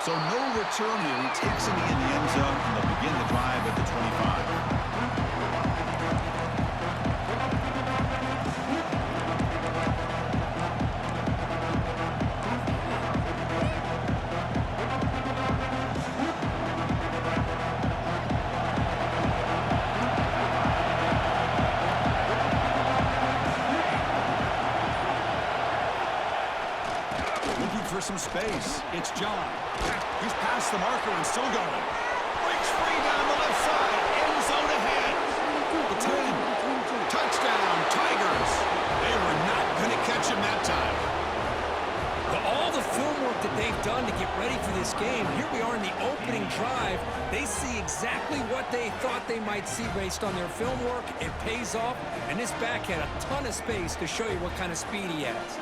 So no return here. He takes it in the end zone, and they'll begin the drive at the 25. For some space. It's John. He's past the marker and still going. Breaks free down the left side. End zone ahead. The 10. Touchdown, Tigers. They were not going to catch him that time. All the film work that they've done to get ready for this game, here we are in the opening drive. They see exactly what they thought they might see based on their film work. It pays off, and this back had a ton of space to show you what kind of speed he has.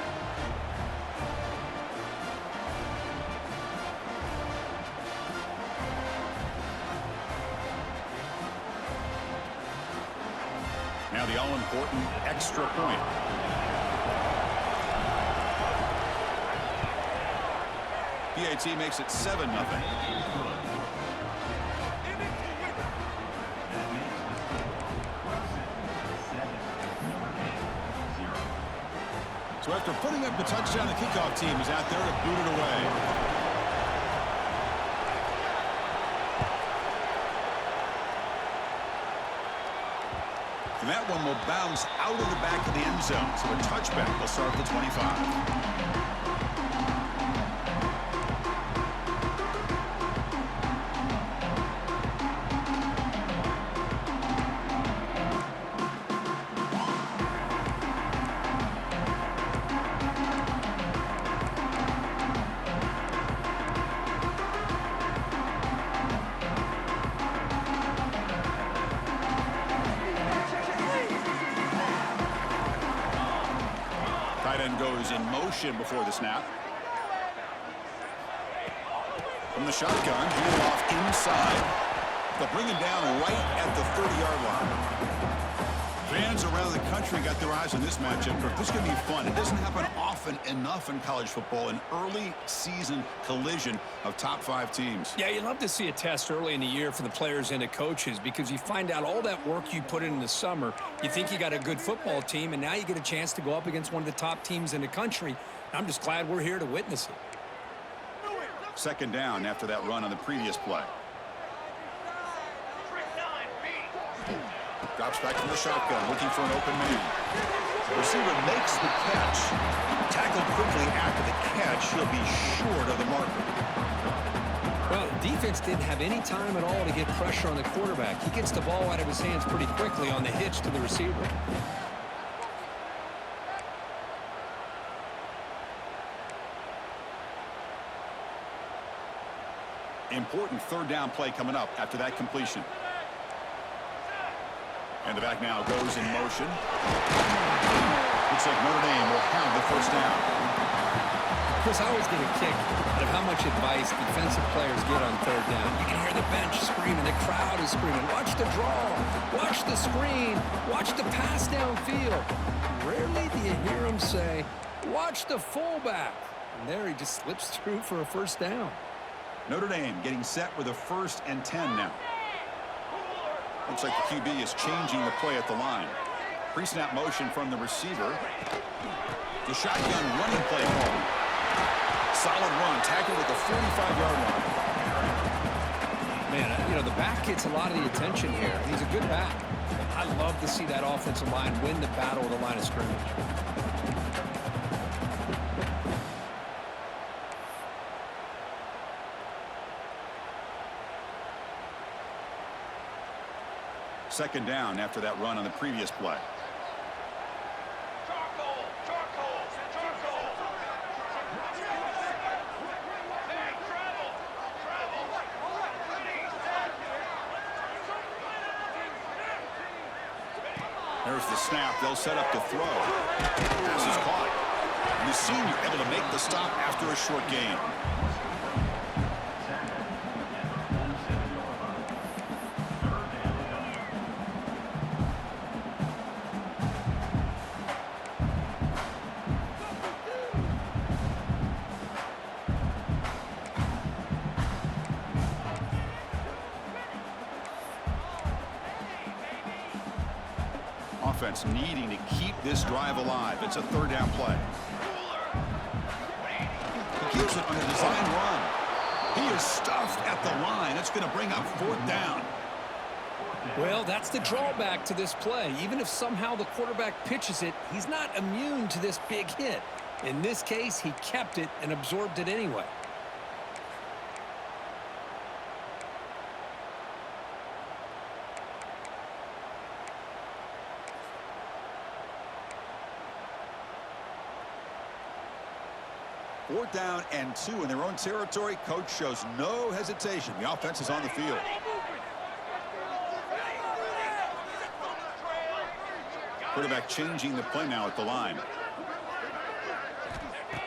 Now the all-important extra point. PAT makes it 7-0. So after putting up the touchdown, the kickoff team is out there to boot it away. And that one will bounce out of the back of the end zone. So a touchback will start at the 25. Tight end goes in motion before the snap. From the shotgun, he's off inside. They'll bring him down right at the 30-yard line. Fans around the country got their eyes on this matchup. This is going to be fun. It doesn't happen often enough in college football, an early season collision of top 5 teams. Yeah, you love to see a test early in the year for the players and the coaches because you find out all that work you put in the summer. You think you got a good football team, and now you get a chance to go up against one of the top teams in the country. I'm just glad we're here to witness it. Second down after that run on the previous play. Drops back from the shotgun, looking for an open man. The receiver makes the catch. Tackled quickly after the catch. He'll be short of the marker. Well, the defense didn't have any time at all to get pressure on the quarterback. He gets the ball out of his hands pretty quickly on the hitch to the receiver. Important third down play coming up after that completion. And the back now goes in motion. Looks like Notre Dame will have the first down. Chris, I always get a kick out of how much advice defensive players get on third down. You can hear the bench screaming, the crowd is screaming, watch the draw, watch the screen, watch the pass downfield. Rarely do you hear them say, watch the fullback. And there he just slips through for a first down. Notre Dame getting set with a 1st and 10 now. Looks like the QB is changing the play at the line. Pre-snap motion from the receiver. The shotgun running play call. Solid run, tackled at the 45-yard line. Man, you know, the back gets a lot of the attention here. He's a good back. I love to see that offensive line win the battle of the line of scrimmage. Second down after that run on the previous play. There's the snap. They'll set up to throw. Pass is caught. And the senior able to make the stop after a short gain. offense needing to keep this drive alive. It's a third down play. He keeps it on a design run. He is stuffed at the line. It's going to bring up fourth down. Well, that's the drawback to this play. Even if somehow the quarterback pitches it, he's not immune to this big hit. In this case, he kept it and absorbed it anyway. Fourth down and 2 in their own territory. Coach shows no hesitation. The offense is on the field. Quarterback changing the play now at the line.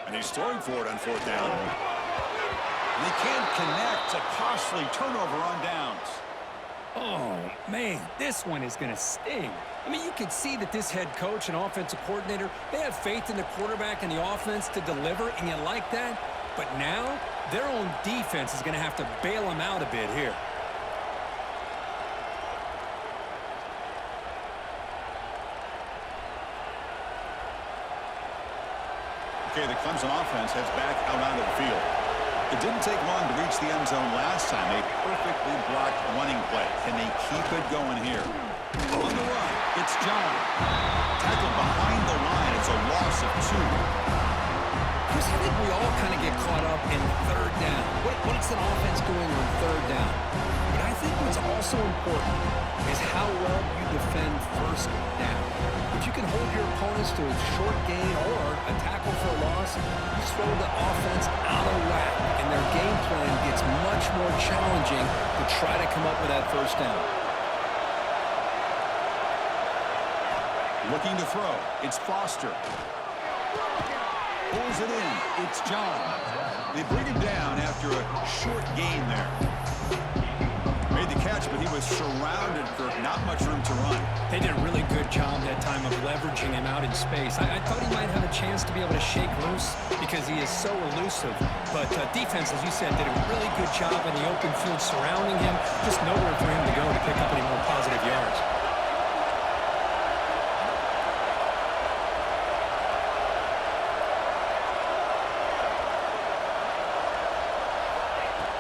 And he's throwing for it on fourth down. And they can't connect. A costly turnover on downs. Oh, man, this one is going to sting. I mean, you can see that this head coach and offensive coordinator, they have faith in the quarterback and the offense to deliver, and you like that. But now, their own defense is going to have to bail them out a bit here. Okay, the Clemson offense heads back out onto the field. It didn't take long to reach the end zone last time. A perfectly blocked running play. Can they keep it going here? On the run, it's John. Tackled behind the line. It's a loss of 2. Chris, I think we all kind of get caught up in third down. What's an offense doing on third down? But I think what's also important is how well you defend first down. If you can hold your opponents to a short gain or a tackle for a loss, you throw the offense out of whack, and their game plan gets much more challenging to try to come up with that first down. Looking to throw. It's Foster. Pulls it in. It's John. They bring him down after a short gain there. Made the catch, but he was surrounded for not much room to run. They did a really good job that time of leveraging him out in space. I thought he might have a chance to be able to shake loose because he is so elusive. But defense, as you said, did a really good job in the open field surrounding him. Just nowhere for him to go to pick up any more positive yards.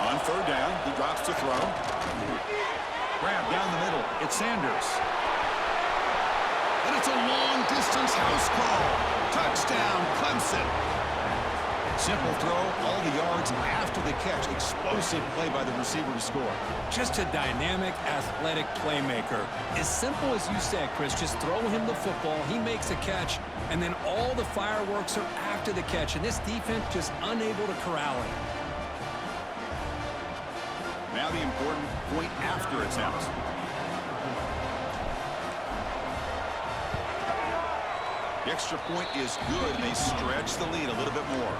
On third down, he drops to throw. Grab down the middle. It's Sanders. And it's a long-distance house call. Touchdown, Clemson. Simple throw, all the yards after the catch. Explosive play by the receiver to score. Just a dynamic, athletic playmaker. As simple as you said, Chris, just throw him the football, he makes a catch, and then all the fireworks are after the catch. And this defense just unable to corral him. Now the important point after attempt. The extra point is good, and they stretch the lead a little bit more.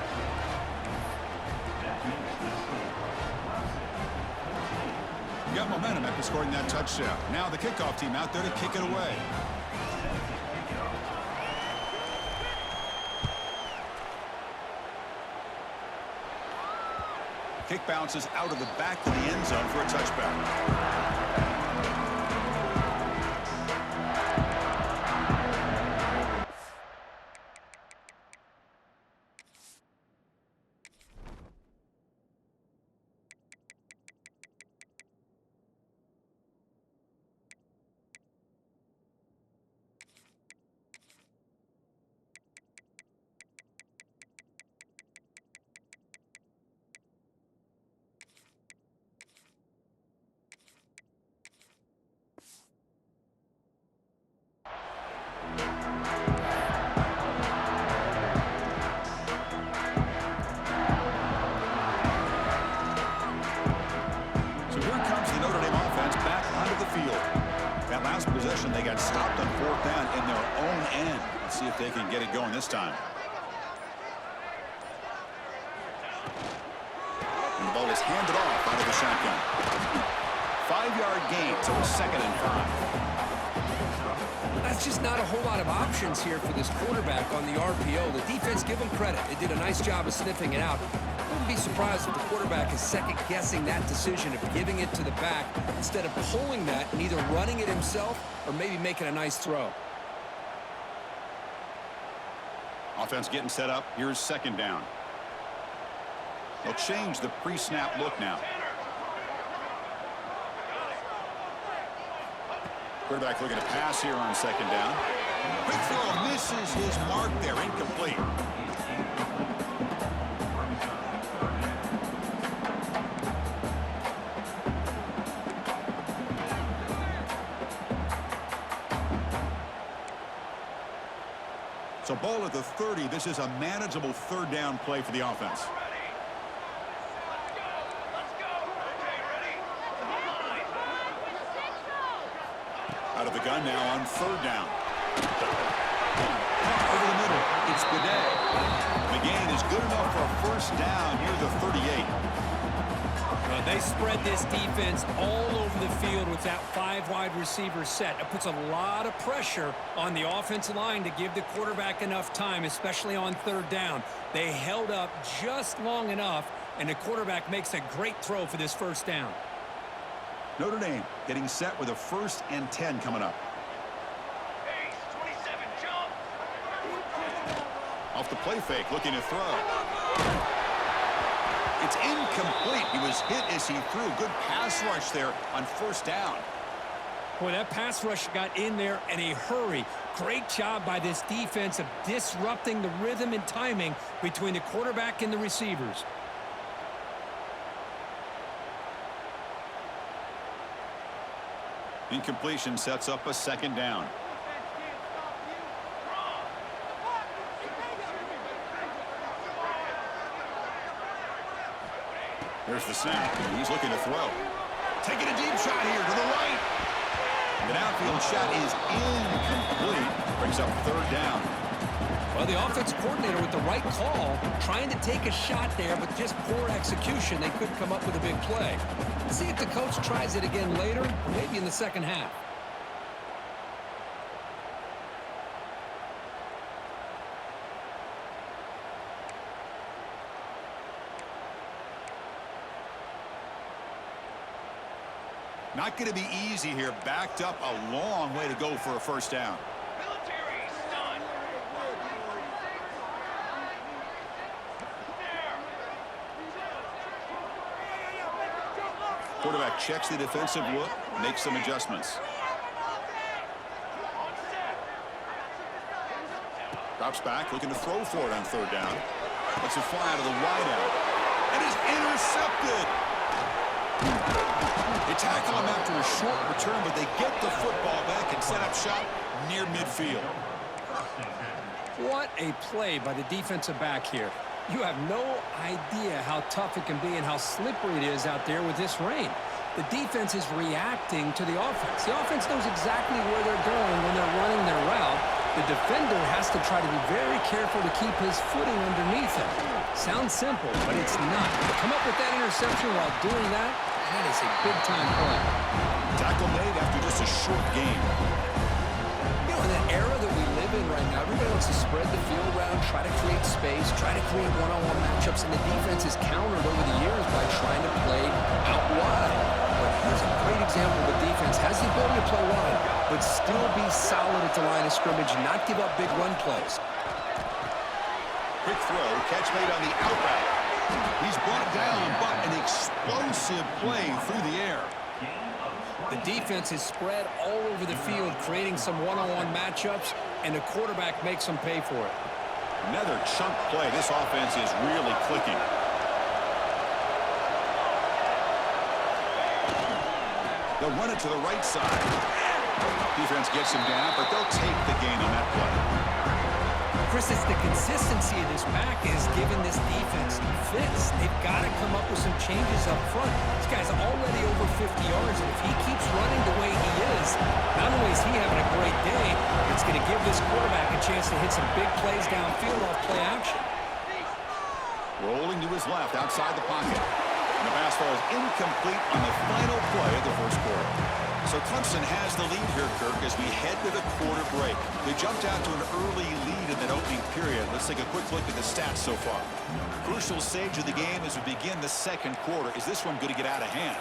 You got momentum after scoring that touchdown. Now the kickoff team out there to kick it away. Kick bounces out of the back of the end zone for a touchback. Possession, they got stopped on fourth down in their own end. Let's see if they can get it going this time. And the ball is handed off out of the shotgun. 5-yard gain, so it's 2nd and 5. That's just not a whole lot of options here for this quarterback on the RPO. The defense, give them credit. They did a nice job of sniffing it out. I wouldn't be surprised if the quarterback is second-guessing that decision of giving it to the back instead of pulling that and either running it himself or maybe making a nice throw. Offense getting set up. Here's second down. They'll change the pre-snap look now. Quarterback looking to pass here on second down. Quick throw, misses his mark there, incomplete. So ball at the 30. This is a manageable third down play for the offense. Out of the gun now on third down. Over the middle, it's Bidet. The gain is good enough for a first down near the 38. Well, they spread this defense all over the field with that 5 wide receiver set. It puts a lot of pressure on the offensive line to give the quarterback enough time, especially on third down. They held up just long enough, and the quarterback makes a great throw for this first down. Notre Dame getting set with a 1st and 10 coming up. Off the play fake, looking to throw. It's incomplete. He was hit as he threw. Good pass rush there on first down. Boy, that pass rush got in there in a hurry. Great job by this defense of disrupting the rhythm and timing between the quarterback and the receivers. Incompletion sets up a second down. There's the snap. He's looking to throw. Taking a deep shot here to the right. The downfield shot is incomplete. Brings up third down. Well, the offense coordinator with the right call, trying to take a shot there, but just poor execution. They couldn't come up with a big play. Let's see if the coach tries it again later, or maybe in the second half. Not going to be easy here. Backed up a long way to go for a first down. Quarterback checks the defensive look, makes some adjustments. Drops back, looking to throw for it on third down. Lets it fly out of the wideout. And is intercepted. They tackle him after a short return, but they get the football back and set up shop near midfield. What a play by the defensive back here. You have no idea how tough it can be and how slippery it is out there with this rain. The defense is reacting to the offense. The offense knows exactly where they're going when they're running their route. The defender has to try to be very careful to keep his footing underneath him. Sounds simple, but it's not. To come up with that interception while doing that, that is a big-time play. Tackle made after just a short game. You know, in that era that we live in right now, everybody wants to spread the field around, try to create space, try to create one-on-one matchups, and the defense is countered over the years by trying to play out wide. But here's a great example of the defense has the ability to play wide, but still be solid at the line of scrimmage, not give up big run plays. Quick throw, catch made on the out route. He's brought down, but an explosive play through the air. The defense is spread all over the field, creating some one-on-one matchups, and the quarterback makes them pay for it. Another chunk play. This offense is really clicking. They'll run it to the right side. Defense gets him down, but they'll take the gain on that play. Chris, it's the consistency of this back is giving this defense fits. They've got to come up with some changes up front. This guy's already over 50 yards, and if he keeps running the way he is, not only is he having a great day, it's going to give this quarterback a chance to hit some big plays downfield off play action. Rolling to his left outside the pocket. And the pass ball is incomplete on the final play of the first quarter. So Clemson has the lead here, Kirk, as we head to the quarter break. They jumped out to an early lead in that opening period. Let's take a quick look at the stats so far. Crucial stage of the game as we begin the second quarter. Is this one going to get out of hand?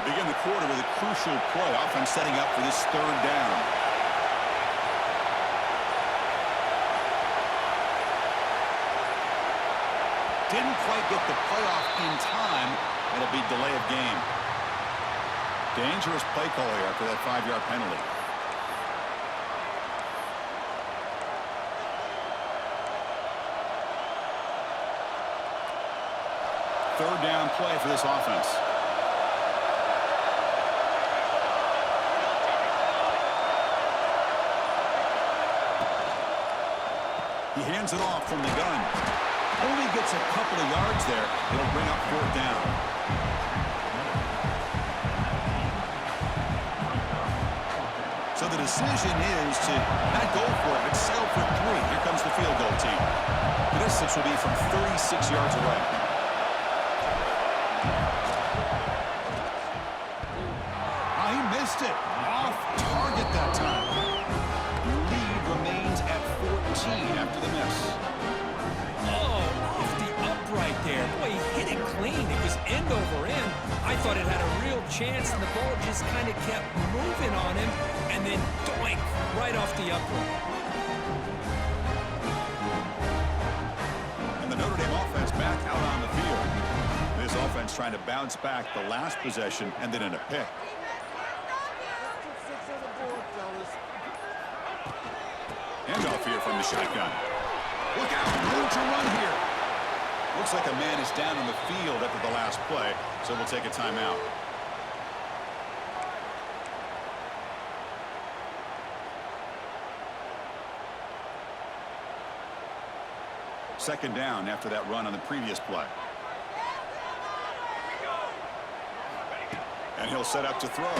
Begin the quarter with a crucial play. Offense setting up for this third down. Didn't quite get the playoff in time. It'll be delay of game. Dangerous play call here after that 5-yard penalty. Third down play for this offense. He hands it off from the gun. Only gets a couple of yards there. It'll bring up fourth down. So the decision is to not go for it, but settle for 3. Here comes the field goal team. The distance will be from 36 yards away. Oh, he missed it. Off target that time. The lead remains at 14 after the miss. Right there. Boy, he hit it clean. It was end over end. I thought it had a real chance, and the ball just kind of kept moving on him, and then doink, right off the upright. And the Notre Dame offense back out on the field. This offense trying to bounce back the last possession, and then in a pick. Handoff here from the shotgun. Look out, room to run here. Looks like a man is down on the field after the last play, so we'll take a timeout. Second down after that run on the previous play. And he'll set up to throw.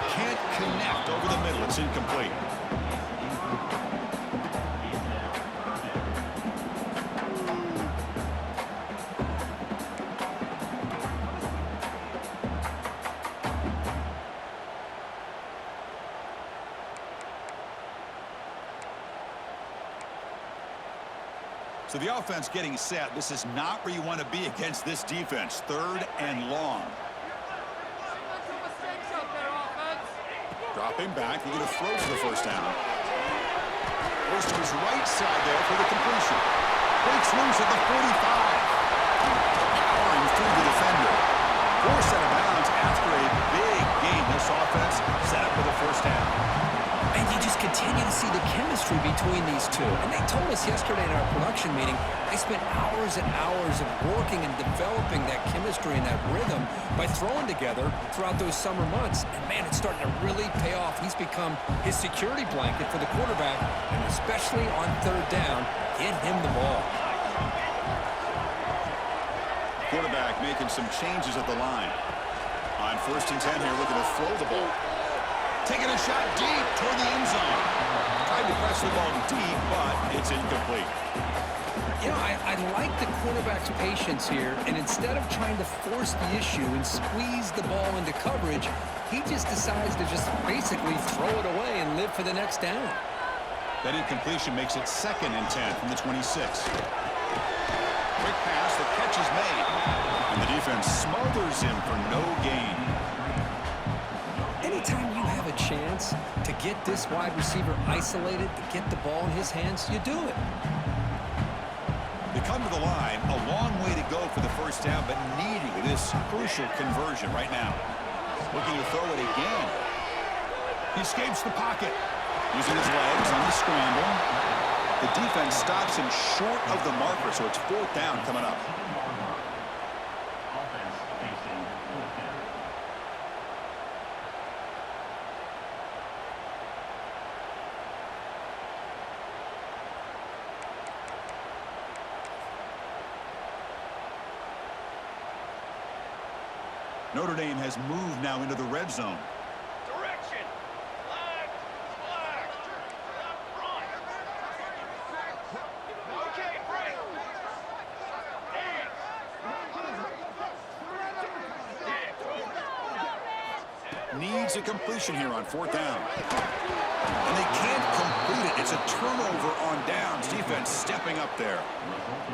Can't connect over the middle. It's incomplete. So the offense getting set. This is not where you want to be against this defense. Third and long. Dropping back. He's going to throw for the first down. Goes to his right side there for the completion. Breaks loose at the 45. Powering through the defender. Forced out of bounds after a big gain. This offense set up for the first down. And you just continue to see the chemistry between these two. And they told us yesterday in our production meeting, they spent hours and hours of working and developing that chemistry and that rhythm by throwing together throughout those summer months. And, man, it's starting to really pay off. He's become his security blanket for the quarterback, and especially on third down, get him the ball. Quarterback making some changes at the line. On 1st and 10 here, looking to throw the ball. Taking a shot deep toward the end zone. Tried to press the ball deep, but it's incomplete. You know, I like the quarterback's patience here, and instead of trying to force the issue and squeeze the ball into coverage, he just decides to just basically throw it away and live for the next down. That incompletion makes it 2nd and 10 from the 26. Quick pass, the catch is made. And the defense smothers him for no gain. Anytime you have a chance to get this wide receiver isolated, to get the ball in his hands, you do it. They come to the line, a long way to go for the first down, but needing this crucial conversion right now. Looking to throw it again. He escapes the pocket. Using his legs on the scramble. The defense stops him short of the marker, so it's 4th down coming up. Notre Dame has moved now into the red zone. Direction. Flag. Flag. Run. Okay, break. Dance. Needs a completion here on 4th down. And they can't complete it. It's a turnover on downs. Defense stepping up there.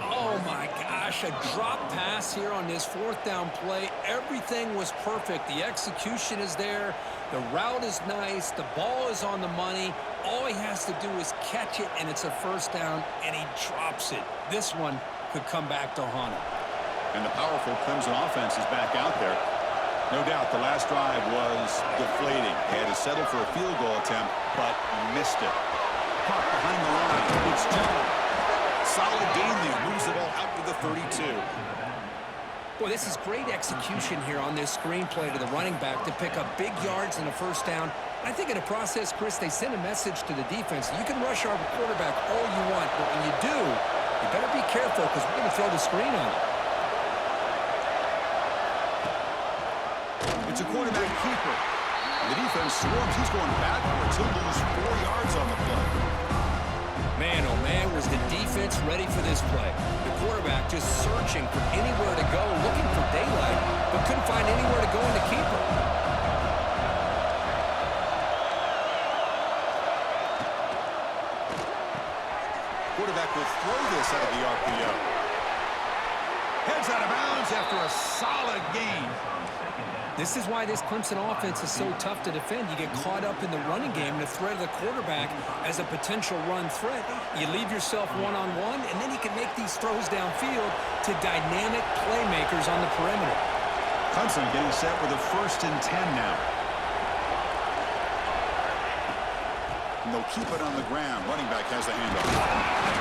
Oh, my gosh, a drop pass here on this 4th down play. Everything was perfect. The execution is there. The route is nice. The ball is on the money. All he has to do is catch it, and it's a 1st down, and he drops it. This one could come back to haunt him. And the powerful Clemson offense is back out there. No doubt the last drive was deflating. They had to settle for a field goal attempt, but missed it. Caught behind the line. It's Jones. Solid gain there. Moves the ball out to the 32. Boy, this is great execution here on this screenplay to the running back to pick up big yards in a 1st down. I think in the process, Chris, they send a message to the defense. You can rush our quarterback all you want, but when you do, you better be careful because we're going to throw the screen on it. It's a quarterback keeper. The defense swarms. He's going backwards. He'll lose 4 yards on the play. Man, oh man, was the defense ready for this play. The quarterback just searching for anywhere to go, looking for daylight, but couldn't find anywhere to go in the keeper. Quarterback will throw this out of the RPO. Heads out of bounds after a solid gain. This is why this Clemson offense is so tough to defend. You get caught up in the running game, the threat of the quarterback as a potential run threat. You leave yourself one-on-one, and then you can make these throws downfield to dynamic playmakers on the perimeter. Clemson getting set with a 1st and 10 now. And they'll keep it on the ground. Running back has the handoff.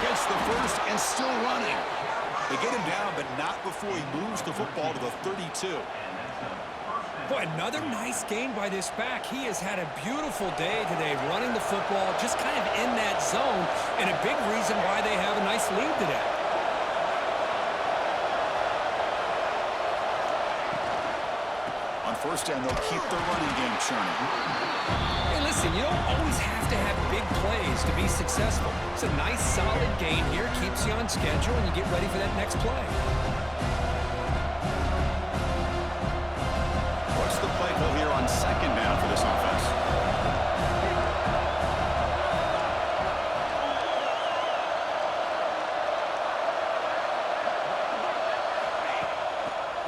Gets the first and still running. They get him down, but not before he moves the football to the 32. Boy, another nice gain by this back. He has had a beautiful day today running the football, just kind of in that zone, and a big reason why they have a nice lead today. On 1st down, they'll keep their running game churning. Hey, listen, you don't always have to have big plays to be successful. It's a nice, solid gain here, keeps you on schedule, and you get ready for that next play. What's the play call here on 2nd down for this offense?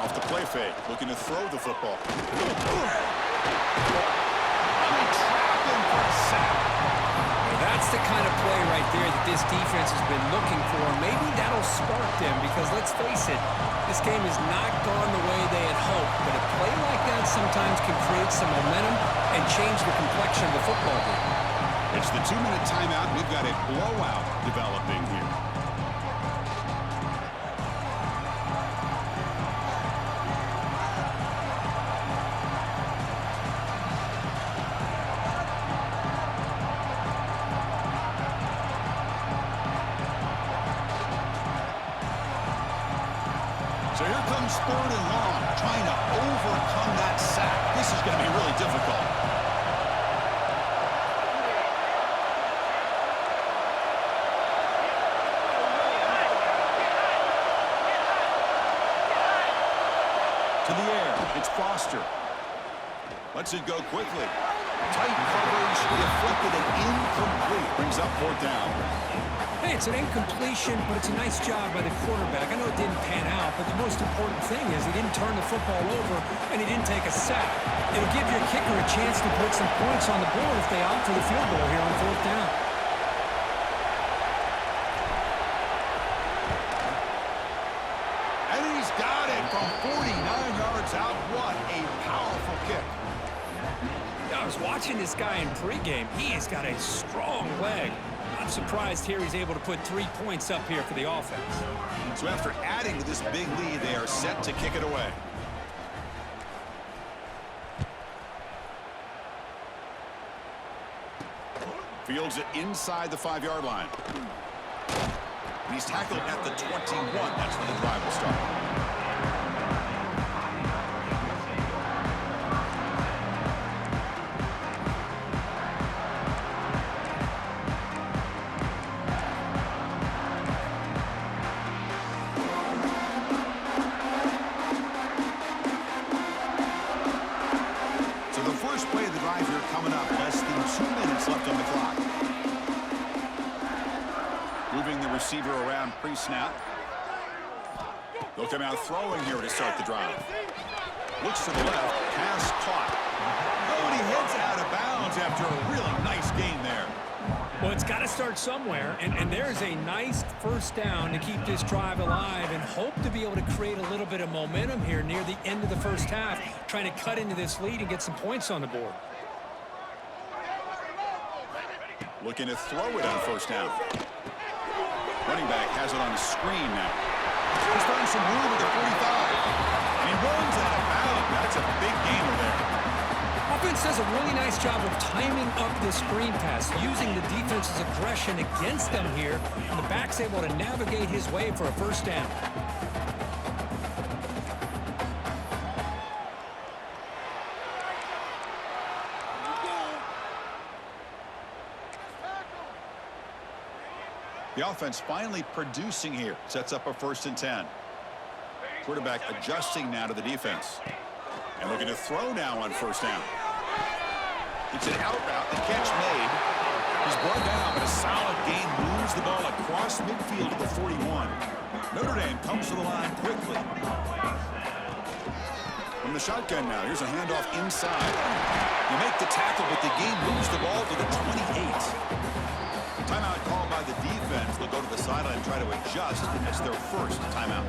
Off the play fake, looking to throw the football. That's the kind of play right there that this defense has been looking for. Maybe that'll spark them because, let's face it, this game has not gone the way they had hoped. But a play like that sometimes can create some momentum and change the complexion of the football game. It's the 2-minute timeout. We've got a blowout developing here. So here comes 3rd and long, trying to overcome that sack. This is going to be really difficult. To the air, it's Foster. Lets it go quickly. Tight coverage, deflected and incomplete. Brings up 4th down. Hey, it's an incompletion, but it's a nice job by the quarterback. I know it didn't pan out, but the most important thing is he didn't turn the football over and he didn't take a sack. It'll give your kicker a chance to put some points on the board if they opt for the field goal here on 4th down. And he's got it from 49 yards out. What a powerful kick. I was watching this guy in pregame. He has got a strong leg. I'm surprised here he's able to put 3 points up here for the offense. So after adding to this big lead, they are set to kick it away. Fields it inside the 5-yard line. And he's tackled at the 21. That's when the drive will start. the first play of the drive here coming up. Less than 2 minutes left on the clock. Moving the receiver around pre-snap. They'll come out throwing here to start the drive. Looks to the left. Pass caught. Oh, and he heads out of bounds after a really nice game there. Well, it's got to start somewhere, and there's a nice first down to keep this drive alive and hope to be able to create a little bit of momentum here near the end of the first half, trying to cut into this lead and get some points on the board. Looking to throw it on first down. Running back has it on the screen now. He's finding some room at the 45. And he runs out of bounds. That's a big gainer there. Offense does a really nice job of timing up the screen pass, using the defense's aggression against them here, and the back's able to navigate his way for a first down. The offense finally producing here. Sets up a 1st and 10. Quarterback adjusting now to the defense. And looking to throw now on first down. It's an out route. The catch made. He's brought down, but a solid gain moves the ball across midfield to the 41. Notre Dame comes to the line quickly. From the shotgun now, here's a handoff inside. You make the tackle, but the gain moves the ball to the 28. Timeout called by the defense. They'll go to the sideline and try to adjust, and it's their first timeout.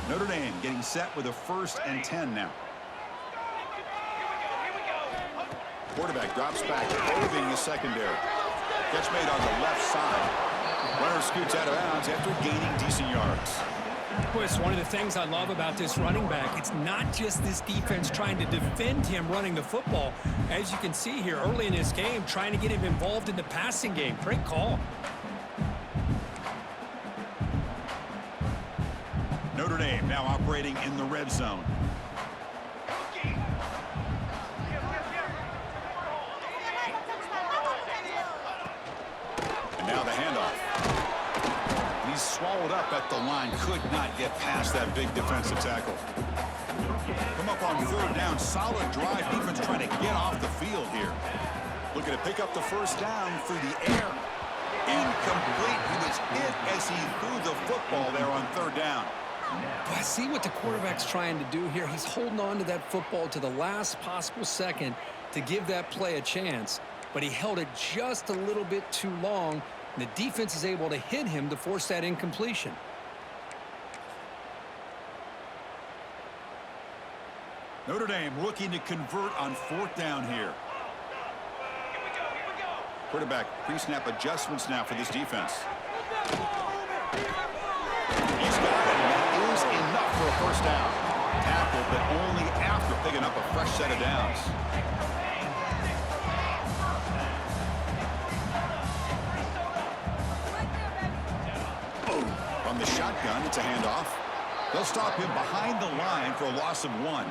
Notre Dame getting set with a 1st and 10 now. Quarterback drops back, roving the secondary. Catch made on the left side. Runner scoots out of bounds after gaining decent yards. Boy, it's one of the things I love about this running back. It's not just this defense trying to defend him running the football. As you can see here early in this game, trying to get him involved in the passing game. Great call. Notre Dame now operating in the red zone. And now the handoff. He's swallowed up at the line. Could not get past that big defensive tackle. Come up on 3rd down. Solid drive. Defense trying to get off the field here. Looking to pick up the first down through the air. Incomplete. He was hit as he threw the football there on 3rd down. But I see what the quarterback's trying to do here. He's holding on to that football to the last possible second to give that play a chance. But he held it just a little bit too long. And the defense is able to hit him to force that incompletion. Notre Dame looking to convert on 4th down here. Quarterback pre-snap adjustments now for this defense. He's got it, and that is enough for a first down. Tackled, but only after picking up a fresh set of downs. From the shotgun, it's a handoff. They'll stop him behind the line for a loss of 1.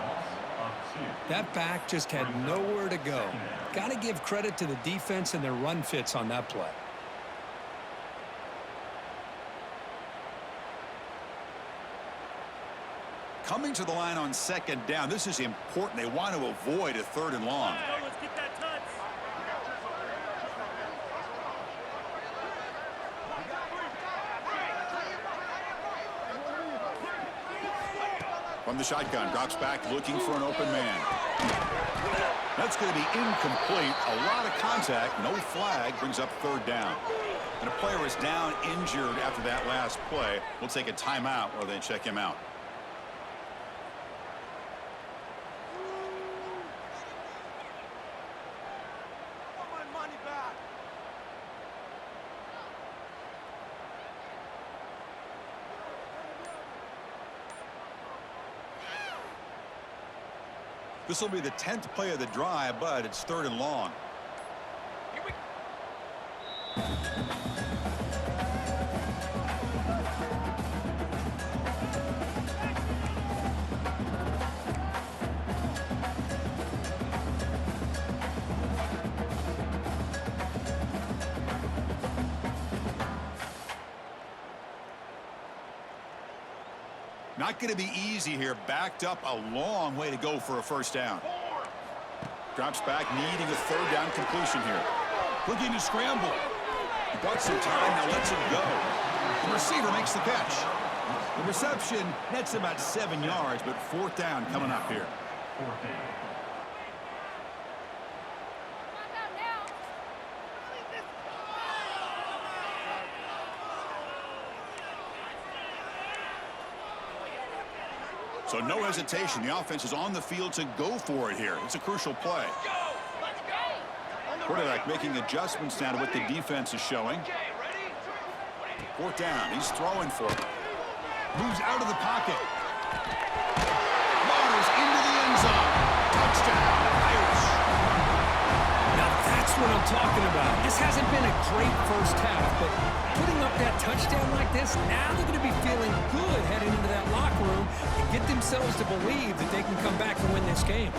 That back just had nowhere to go. Got to give credit to the defense and their run fits on that play. Coming to the line on 2nd down. This is important. They want to avoid a 3rd and long. Let's get that touch. From the shotgun, drops back looking for an open man. That's going to be incomplete. A lot of contact, no flag, brings up 3rd down. And a player is down injured after that last play. We'll take a timeout while they check him out. This will be the 10th play of the drive, but it's 3rd and long. Not going to be easy here. Backed up a long way to go for a first down. Drops back, needing a third down completion here. Looking to scramble. Bought some time, now lets it go. The receiver makes the catch. The reception nets about 7 yards, but fourth down coming up here. So no hesitation. The offense is on the field to go for it here. It's a crucial play. Quarterback making adjustments now to what the defense is showing. Fourth down. He's throwing for it. Moves out of the pocket. Waters into the end zone. Touchdown, Irish. Now that's what I'm talking about. This hasn't been a great first half, but putting up that touchdown like this, now they're going to be feeling good heading into that locker room and get themselves to believe that they can come back and win this game.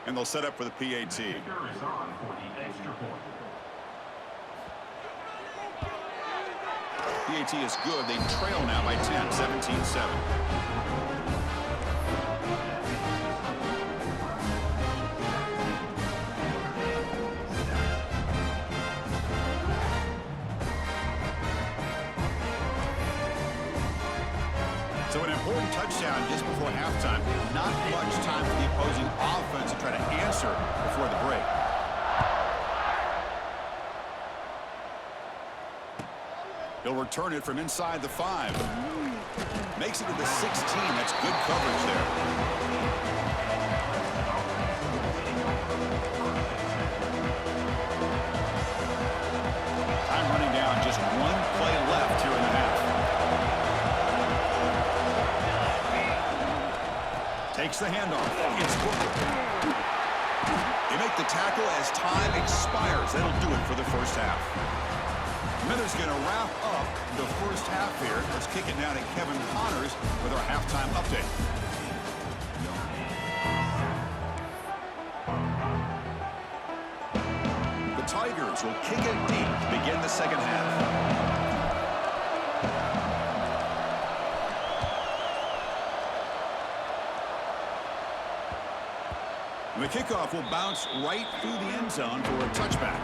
And they'll set up for the PAT. PAT is good. They trail now by 10, 17-7. So an important touchdown just before halftime. Not much time for the opposing offense to try to answer before the break. He'll return it from inside the 5. Makes it to the 16. That's good coverage there. Time running down. Just one play left here in the half. Takes the handoff. It's Booker. They make the tackle as time expires. That'll do it for the first half. Miller's going to wrap up the first half here. Let's kick it now to Kevin Connors with our halftime update. The Tigers will kick it deep to begin the second half. And the kickoff will bounce right through the end zone for a touchback.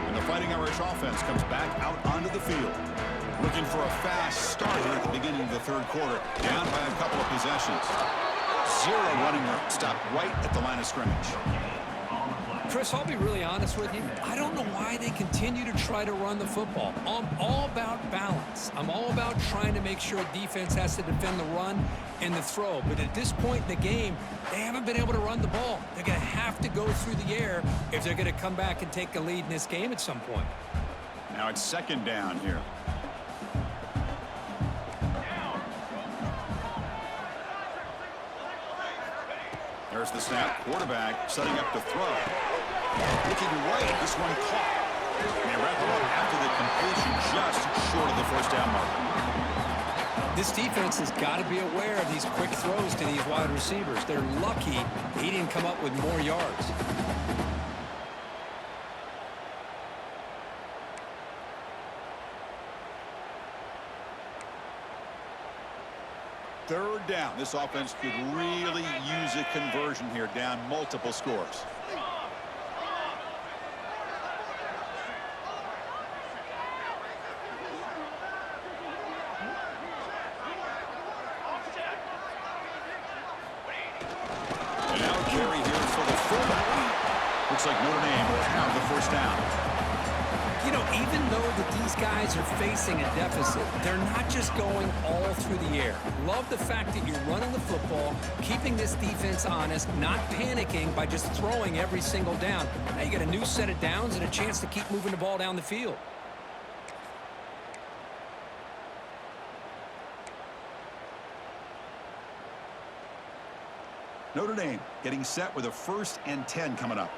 And the Fighting Irish offense comes back out onto the field. Looking for a fast start here at the beginning of the third quarter. Down by a couple of possessions. 0 running room. Stopped right at the line of scrimmage. Chris, I'll be really honest with you. I don't know why they continue to try to run the football. I'm all about balance. I'm all about trying to make sure defense has to defend the run and the throw. But at this point in the game, they haven't been able to run the ball. They're going to have to go through the air if they're going to come back and take a lead in this game at some point. Now it's second down here. There's the snap. Quarterback setting up to throw. Looking right. This one caught. And they wrap it up after the completion just short of the first down marker. This defense has got to be aware of these quick throws to these wide receivers. They're lucky he didn't come up with more yards. Third down. This offense could really use a conversion here, down multiple scores. And now carry here for the fullback. Looks like Notre Dame will have the first down. You know, even though that these guys are facing a deficit, they're not just going all through the air. Love the fact that you're running the football, keeping this defense honest, not panicking by just throwing every single down. Now you got a new set of downs and a chance to keep moving the ball down the field. Notre Dame getting set with a 1st and 10 coming up.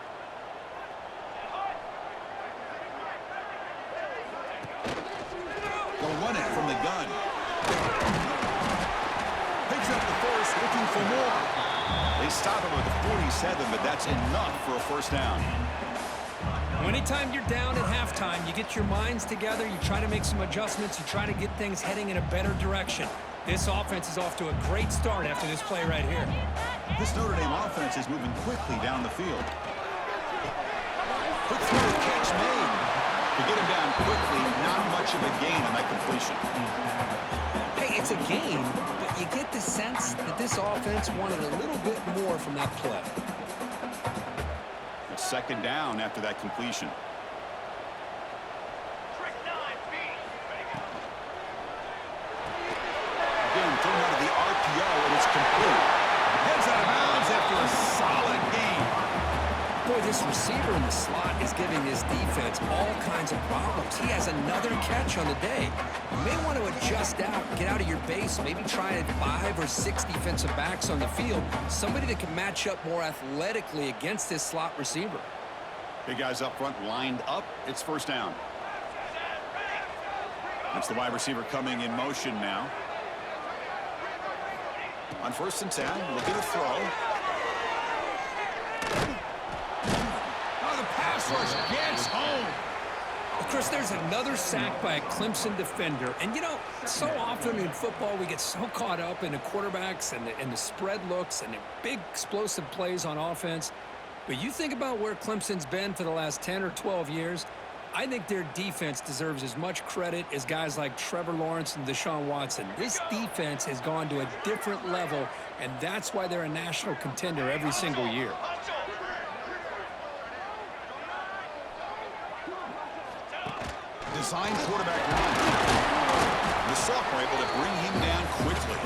They'll run it from the gun. Picks up the first, looking for more. They stop him with the 47, but that's enough for a 1st down. Anytime you're down at halftime, you get your minds together, you try to make some adjustments, you try to get things heading in a better direction. This offense is off to a great start after this play right here. This Notre Dame offense is moving quickly down the field. Quick throw, catch made. To get him down quickly, not much of a gain on that completion. Hey, it's a gain, but you get the sense that this offense wanted a little bit more from that play. A 2nd down after that completion. Trick 9B. Again, thrown out of the RPO, and it's complete. Heads out of bounds after a solid game. Boy, this receiver in the slot is giving this defense all kinds of problems. He has another catch on the day. You may want to adjust out, get out of your base, maybe try 5 or 6 defensive backs on the field, somebody that can match up more athletically against this slot receiver. Big guys up front lined up. It's 1st down. It's the wide receiver coming in motion now. On 1st and 10, looking to throw. Oh, the pass rush gets home. Of course, there's another sack by a Clemson defender. And, you know, so often in football we get so caught up in the quarterbacks and the spread looks and the big explosive plays on offense. But you think about where Clemson's been for the last 10 or 12 years, I think their defense deserves as much credit as guys like Trevor Lawrence and Deshaun Watson. This defense has gone to a different level, and that's why they're a national contender every single year. Designed quarterback run. The sophomore able to bring him down quickly.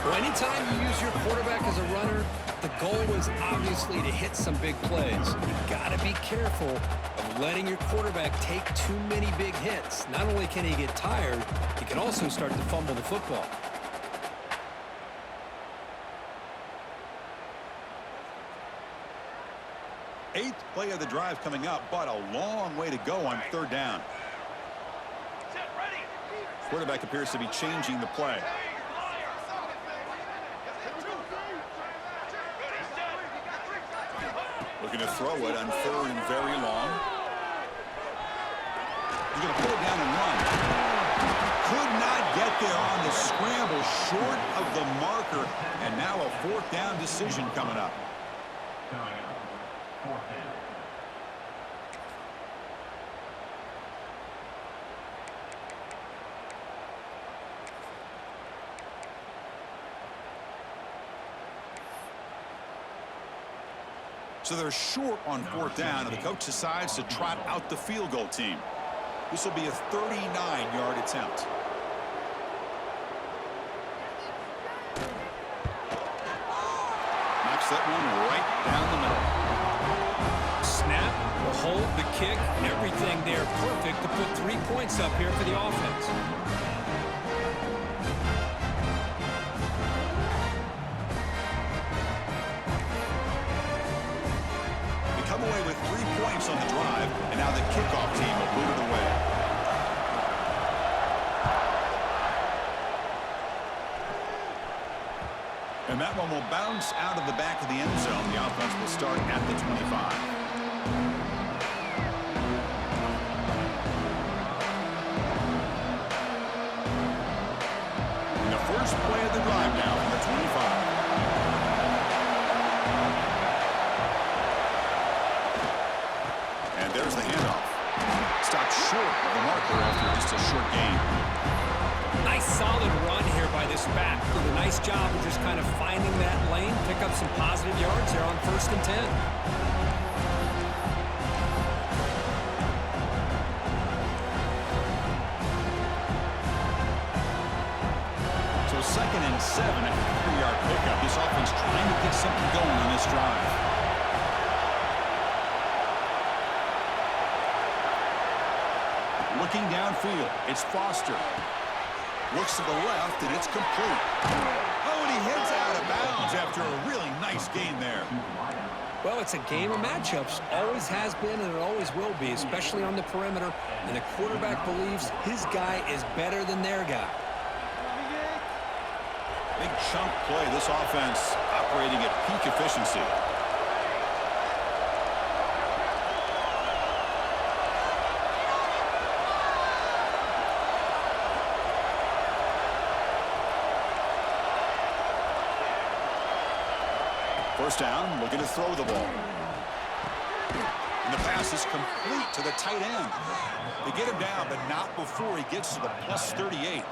Well, anytime you use your quarterback as a runner, the goal is obviously to hit some big plays. You've got to be careful of letting your quarterback take too many big hits. Not only can he get tired, he can also start to fumble the football. Eighth play of the drive coming up, but a long way to go on 3rd down. Set ready. Quarterback appears to be changing the play. Looking to throw it on 3rd and very long. He's going to pull it down and run. Could not get there on the scramble, short of the marker, and now a 4th down decision coming up. So they're short on 4th down, and the coach decides to trot out the field goal team. This will be a 39-yard attempt. Knocks that one right down the middle. Snap, the hold, the kick, everything there perfect to put 3 points up here for the offense. Away with 3 points on the drive, and now the kickoff team will boot it away. And that one will bounce out of the back of the end zone. The offense will start at the 25. And the first play of the drive now from the 25. There's the handoff. Stopped short of the marker after just a short gain. Nice solid run here by this back. Did a nice job of just kind of finding that lane, pick up some positive yards here on 1st and 10. So 2nd and 7 after a 3-yard pickup. This offense trying to get something going on this drive. Looking downfield, it's Foster. Looks to the left, and it's complete. Oh, and he hits out of bounds. downs after a really nice gain there. Well, it's a game of matchups. Always has been and it always will be, especially on the perimeter. And the quarterback believes his guy is better than their guy. Big chunk play. This offense operating at peak efficiency. First down, looking to throw the ball. And the pass is complete to the tight end. They get him down, but not before he gets to the plus 38.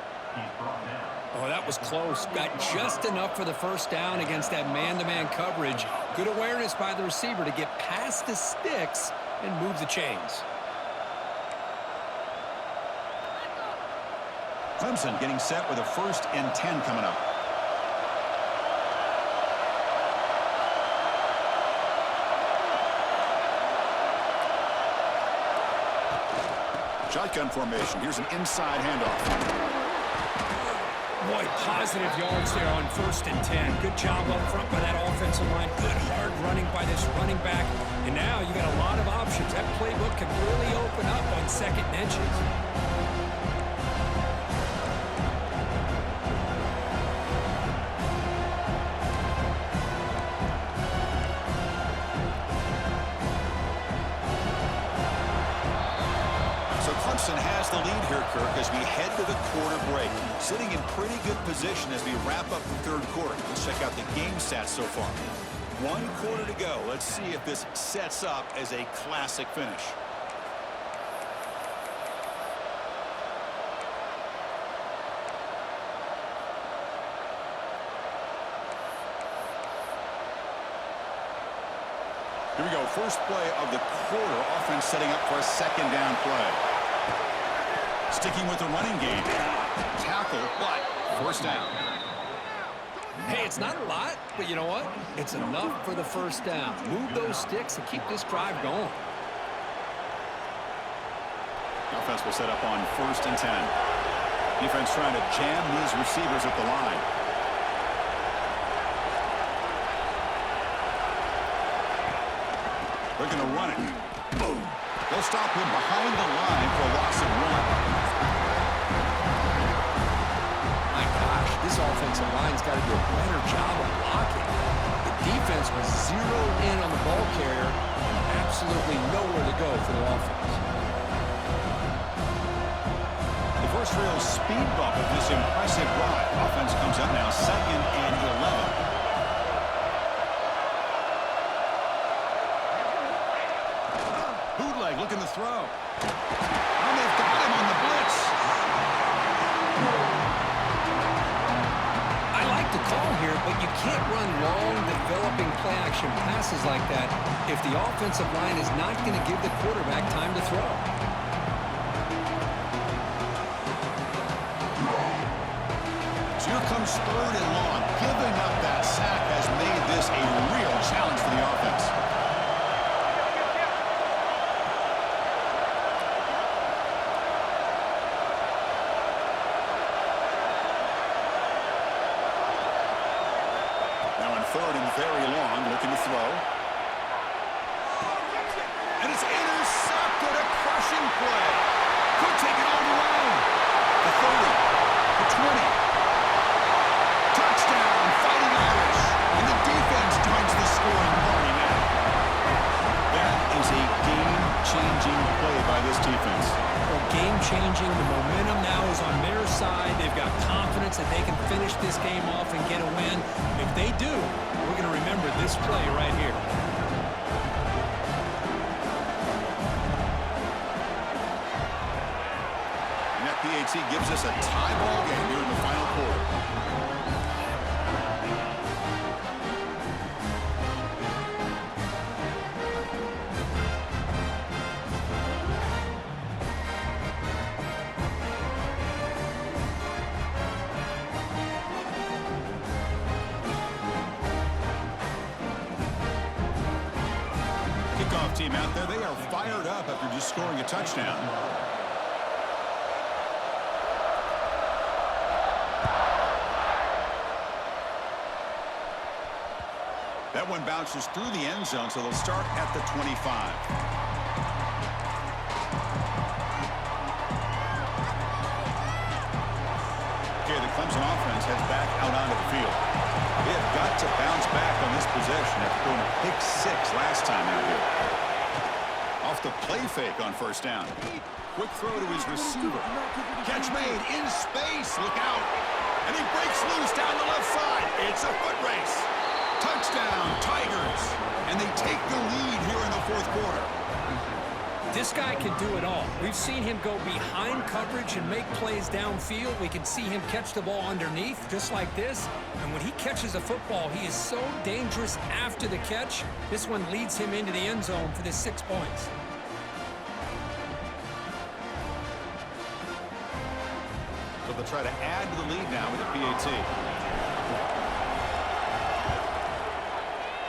Oh, that was close. Got just enough for the first down against that man-to-man coverage. Good awareness by the receiver to get past the sticks and move the chains. Clemson getting set with a 1st and 10 coming up. Shotgun formation. Here's an inside handoff. Boy, positive yards there on 1st and 10. Good job up front by that offensive line. Good hard running by this running back. And now you got a lot of options. That playbook can really open up on 2nd and inches. Clemson has the lead here, Kirk, as we head to the quarter break. Sitting in pretty good position as we wrap up the 3rd quarter. Let's check out the game stats so far. 1 quarter to go. Let's see if this sets up as a classic finish. Here we go. First play of the quarter. Offense setting up for a 2nd down play. Sticking with the running game. Tackle, but 1st down. Hey, it's not a lot, but you know what? It's enough for the 1st down. Move those sticks and keep this drive going. Offense will set up on 1st and 10. Defense trying to jam these receivers at the line. They're going to run it. Boom. They'll stop him behind the line for a loss of 1. My gosh, this offensive line's got to do a better job of blocking. The defense was zeroed in on the ball carrier and absolutely nowhere to go for the offense. The first real speed bump of this impressive drive. Offense comes up now 2nd and 11. Bootleg looking to throw. And they've got him on the blitz. I like the call here, but you can't run long, developing play-action passes like that if the offensive line is not going to give the quarterback time to throw. So here comes 3rd and long. Giving up that sack has made this a real challenge for the offense. Now on 3rd and very long, looking to throw. And it's intercepted, a crushing play. Could take it all the way. The 30, the 20. Touchdown, Fighting Irish. And the defense joins the scoring party now. That is a game-changing play by this defense. Well, game-changing. The momentum now is on their side. They've got confidence that they can finish this game off and get a win. If they do, we're going to remember this play right here. And that PAT gives us a tie ball game here in the final quarter. Kickoff team out there, they are fired up after just scoring a touchdown. That one bounces through the end zone, so they'll start at the 25. Okay, the Clemson offense heads back out onto the field. They have got to bounce back on this possession after throwing a pick 6 last time out here. Off the play fake on first down. Quick throw to his receiver. Catch made in space. Look out. And he breaks loose down the left side. It's a foot race. Touchdown, Tigers. And they take the lead here in the fourth quarter. This guy can do it all. We've seen him go behind coverage and make plays downfield. We can see him catch the ball underneath, just like this. And when he catches a football, he is so dangerous after the catch. This one leads him into the end zone for the 6 points. So they'll try to add to the lead now with a PAT.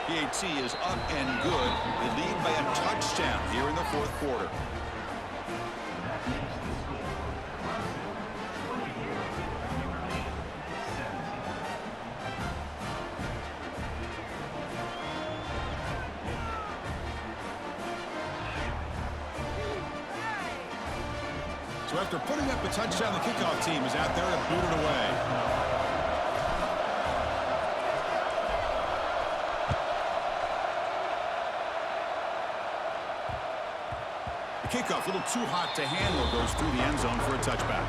PAT is up and good. They lead by a touchdown here in the fourth quarter. So after putting up a touchdown, the kickoff team is out there to boot it away. Kickoff, a little too hot to handle, goes through the end zone for a touchback.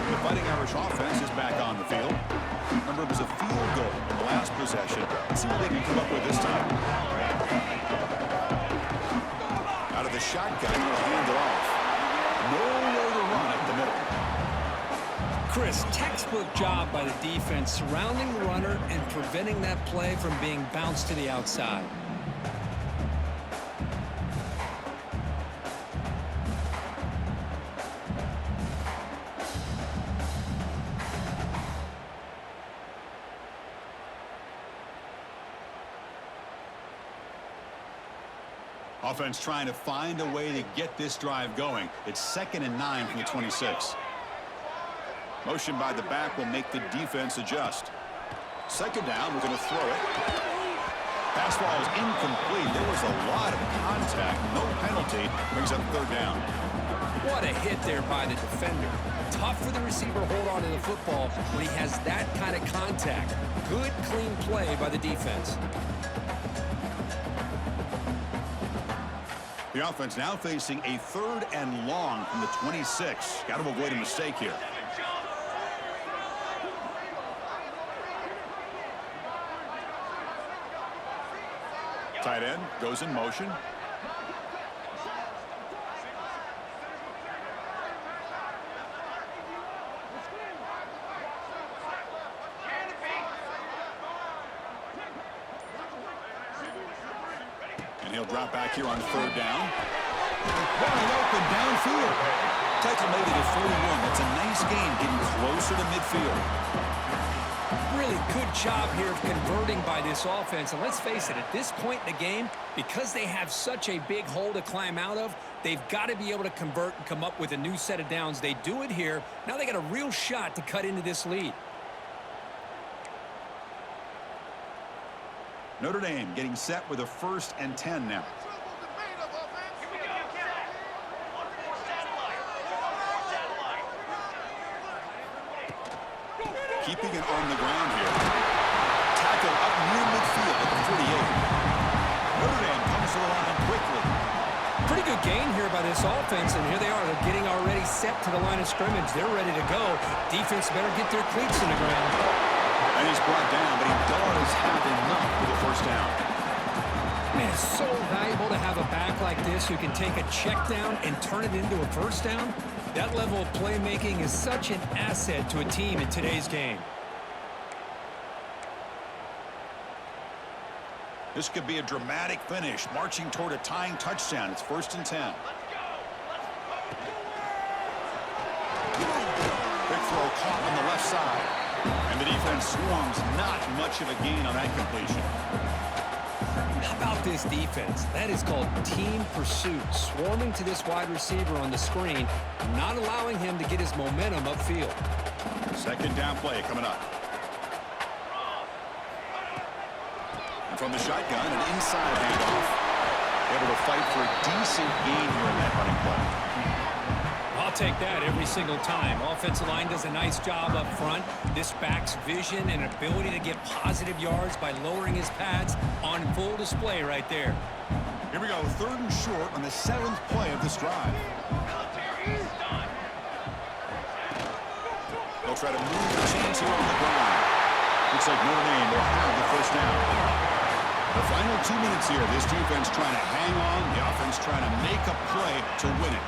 The Fighting Irish offense is back on the field. Remember, it was a field goal in the last possession. Let's see what they can come up with this time. Out of the shotgun, he'll hand it off. Nowhere to run up the middle. Chris, textbook job by the defense surrounding the runner and preventing that play from being bounced to the outside. Offense trying to find a way to get this drive going. It's 2nd and 9 from the 26. Motion by the back will make the defense adjust. Second down, we're going to throw it. Pass ball is incomplete. There was a lot of contact. No penalty. Brings up third down. What a hit there by the defender. Tough for the receiver to hold on to the football when he has that kind of contact. Good, clean play by the defense. The offense now facing a 3rd and long from the 26. Got to avoid a mistake here. Tight end goes in motion. He'll drop back here on 3rd down. Wide open downfield. Tackle made it at 41. That's a nice gain, getting closer to midfield. Really good job here of converting by this offense. And let's face it, at this point in the game, because they have such a big hole to climb out of, they've got to be able to convert and come up with a new set of downs. They do it here. Now they got a real shot to cut into this lead. Notre Dame getting set with a 1st and 10 now. Keeping it on the ground here. Tackle up near midfield at the 48. Notre Dame comes to the line quickly. Pretty good gain here by this offense, and here they are. They're getting already set to the line of scrimmage. They're ready to go. Defense better get their cleats in the ground. And he's brought down, but he does have enough for the first down. Man, it's so valuable to have a back like this who can take a check down and turn it into a first down. That level of playmaking is such an asset to a team in today's game. This could be a dramatic finish, marching toward a tying touchdown. It's 1st and 10. throw caught on the left side. And the defense swarms, not much of a gain on that completion. How about this defense? That is called team pursuit. Swarming to this wide receiver on the screen, not allowing him to get his momentum upfield. Second down play coming up. And from the shotgun, an inside handoff. Able to fight for a decent gain here in that running play. I'll take that every single time. Offensive line does a nice job up front. This back's vision and ability to get positive yards by lowering his pads on full display right there. Here we go, third and short on the 7th play of this drive. They'll try to move the chains here on the ground. Looks like Notre Dame will have the first down. The final 2 minutes here, this defense trying to hang on, the offense trying to make a play to win it.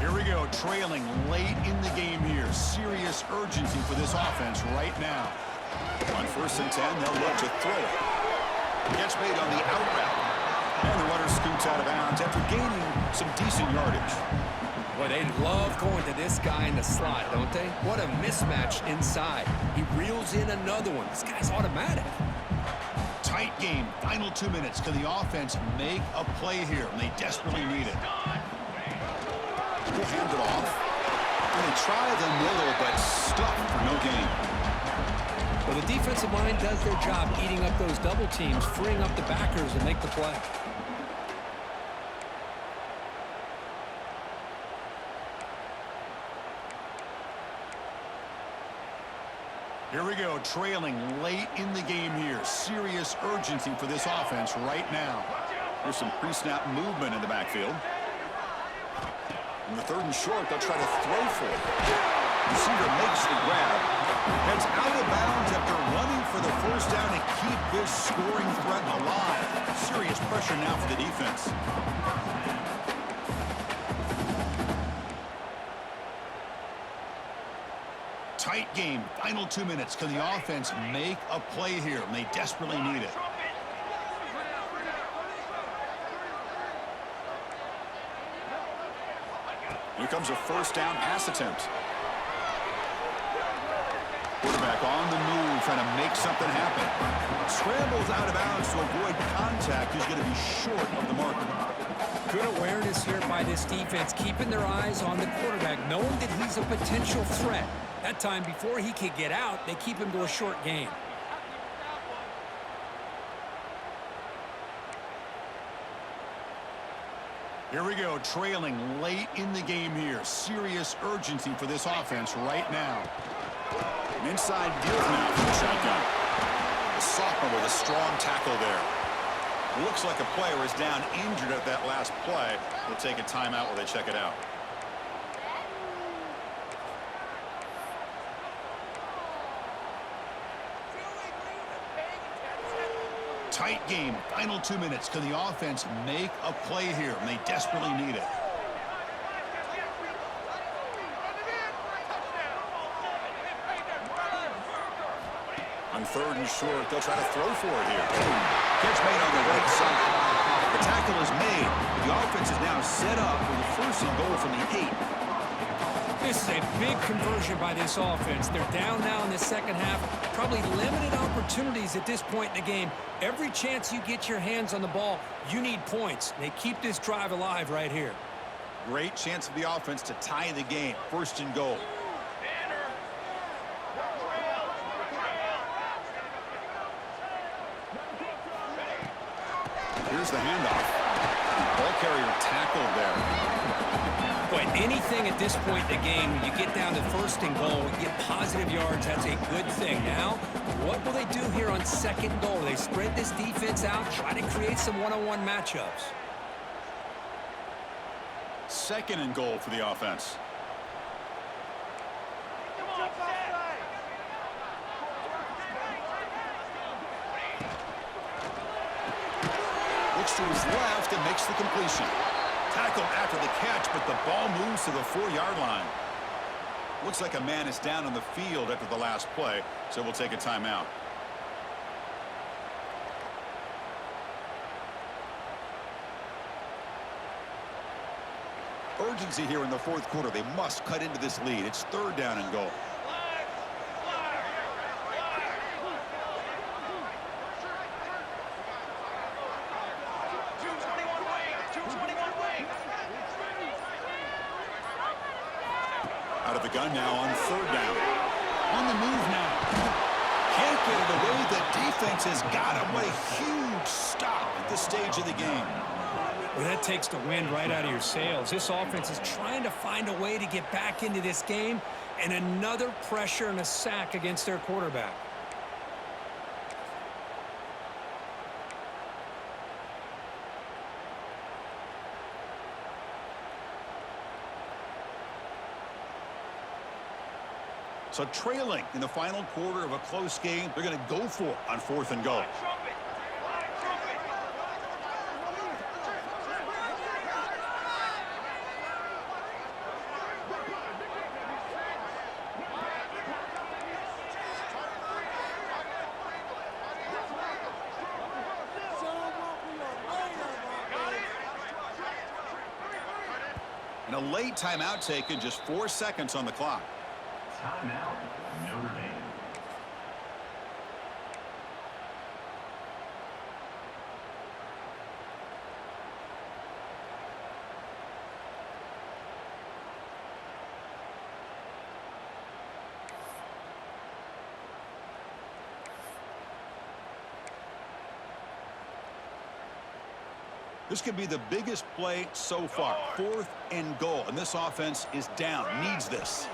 Here we go, trailing late in the game here. Serious urgency for this offense right now. On 1st and 10, they'll look to throw it. Gets made on the out route. And the runner scoots out of bounds after gaining some decent yardage. Boy, they love going to this guy in the slot, don't they? What a mismatch inside. He reels in another one. This guy's automatic. Tight game, final 2 minutes. Can the offense make a play here? And they desperately need it. We'll hand it off. And they try the middle, but stuck for no gain. Well, the defensive line does their job eating up those double teams, freeing up the backers to make the play. Here we go, trailing late in the game here. Serious urgency for this offense right now. There's some pre-snap movement in the backfield. In the 3rd and short, they'll try to throw for it. Receiver makes the grab. Heads out of bounds after running for the first down to keep this scoring threat alive. Serious pressure now for the defense. Tight game, final 2 minutes. Can the offense make a play here? And they desperately need it. Here comes a first down pass attempt. Quarterback on the move, trying to make something happen. Scrambles out of bounds to avoid contact. He's going to be short of the marker. Good awareness here by this defense, keeping their eyes on the quarterback, knowing that he's a potential threat. That time, before he could get out, they keep him to a short gain. Here we go, trailing late in the game here. Serious urgency for this offense right now. An inside deal now from the shotgun. The sophomore with a strong tackle there. Looks like a player is down injured at that last play. We'll take a timeout while they check it out. Tight game, final 2 minutes. Can the offense make a play here? And they desperately need it. On 3rd and short, they'll try to throw for it here. Catch made on the right side. The tackle is made. The offense is now set up with a 1st and goal from the 8. This is a big conversion by this offense. They're down now in the second half. Probably limited opportunities at this point in the game. Every chance you get your hands on the ball, you need points. They keep this drive alive right here. Great chance for the offense to tie the game. 1st and goal. Here's the handoff. Ball carrier tackled there. But anything at this point in the game, when you get down to 1st and goal, you get positive yards, that's a good thing. Now, what will they do here on 2nd goal? They spread this defense out, try to create some one-on-one matchups. 2nd and goal for the offense. Looks to his left and makes the completion. Tackle after the catch, but the ball moves to the 4-yard line. Looks like a man is down on the field after the last play, so we'll take a timeout. Urgency here in the fourth quarter. They must cut into this lead. It's third down and goal. Out of the gun now on third down. On the move now. Can't get it away. The defense has got him. What a huge stop at this stage of the game. Well, that takes the wind right out of your sails. This offense is trying to find a way to get back into this game, and another pressure and a sack against their quarterback. So trailing in the final quarter of a close game, they're going to go for it on fourth and goal. And a late timeout taken, just 4 seconds on the clock. Timeout, Notre Dame. This could be the biggest play so far. Fourth and goal. And this offense is down. Needs this.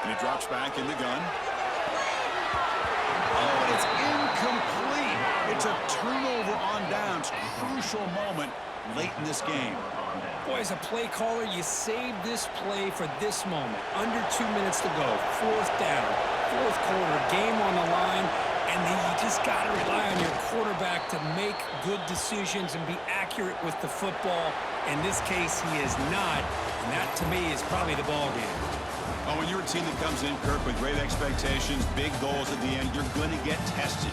And he drops back in the gun. Oh, and it's incomplete. It's a turnover on downs. Crucial moment late in this game. Boy, as a play caller, you save this play for this moment. Under 2 minutes to go. Fourth down. Fourth quarter. Game on the line. And then you just got to rely on your quarterback to make good decisions and be accurate with the football. In this case, he is not. And that, to me, is probably the ball game. Oh, when you're a team that comes in, Kirk, with great expectations, big goals at the end, you're going to get tested.